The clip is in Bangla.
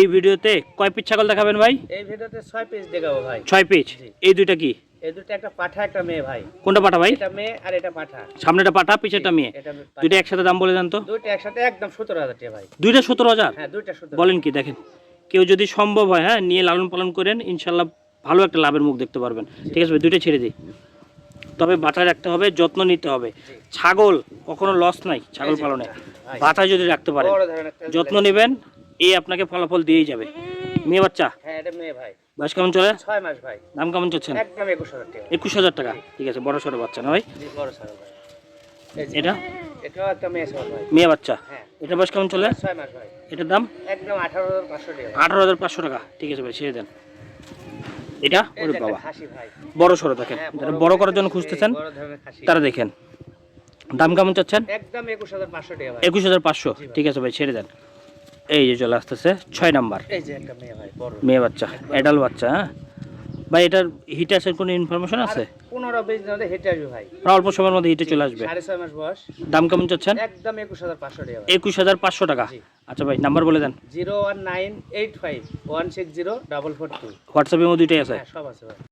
এই ভিডিওতে কয় পিস ছাগল দেখাবেন ভাই? এই ভিডিওতে 6 পিস দেখাবো ভাই। 6 পিস। এই দুইটা কি? এই দুটো একটা পাঠা একটা মেয়ে ভাই। কোনটা পাঠা ভাই? এটা মেয়ে আর এটা পাঠা। সামনেটা পাঠা পিছেরটা মেয়ে। দুইটা একসাথে দাম বলে দেন তো। দুইটা একসাথে একদম 17000 টাকা ভাই। দুইটা 17000? হ্যাঁ দুইটা 17000। বলেন কি? দেখেন কেউ যদি সম্ভব হয় হ্যাঁ নিয়ে লালন পালন করেন ইনশাআল্লাহ ভালো একটা লাভের মুখ দেখতে পারবেন। ঠিক আছে ভাই, দুইটা ছেড়ে দিই। তবে বাচ্চা রাখতে হবে, যত্ন নিতে হবে। ছাগল কখনো লস নাই ছাগল পালনে। বাচ্চা যদি রাখতে পারেন, যত্ন নেবেন, এই আপনাকে ফলাফল দিয়েই যাবে। মেয়ে বাচ্চা? হ্যাঁ এটা মেয়ে ভাই। বয়স কেমন চলে? 6 মাস ভাই। দাম কেমন চাচ্ছেন? একদম 21000 টাকা। 21000 টাকা। ঠিক আছে, বড় সরো বাচ্চা না ভাই? জি বড় সারা ভাই। এটা এটাও একটা মেয়ে ছাগল ভাই। মেয়ে বাচ্চা? হ্যাঁ। এটা বয়স কেমন চলে? 6 মাস ভাই। এটার দাম একদম 18500 টাকা। 18500 টাকা। ঠিক আছে ভাই, ছেড়ে দেন। এটা ওরে বাবা খাসি ভাই। বড় সরো দেখেন, যারা বড় করার জন্য খুঁজতেছেন বড় ধরনের খাসি। তারা দেখেন। দাম কেমন চাচ্ছেন? একদম 21500 টাকা ভাই। 21500। ঠিক আছে ভাই, ছেড়ে দেন। এই যে চলে আসতেছে 6 নাম্বার। এই যে একটা মেয়ে ভাই বড়। মেয়ে বাচ্চা, অ্যাডাল্ট বাচ্চা। হ্যাঁ ভাই, এটার হিটাসের কোনো ইনফরমেশন আছে? 15-20 দিনের হেঁটে আসবে ভাই। অল্প সময়ের মধ্যে হিটে চলে আসবে। 6.5 মাস বয়স। দাম কেমন চাচ্ছেন? একদম 21500 টাকা ভাই। 21500 টাকা। আচ্ছা ভাই, নাম্বার বলে দেন। 01985 160 442। হোয়াটসঅ্যাপে মধ্যে দুইটাই আছে? হ্যাঁ সব আছে ভাই।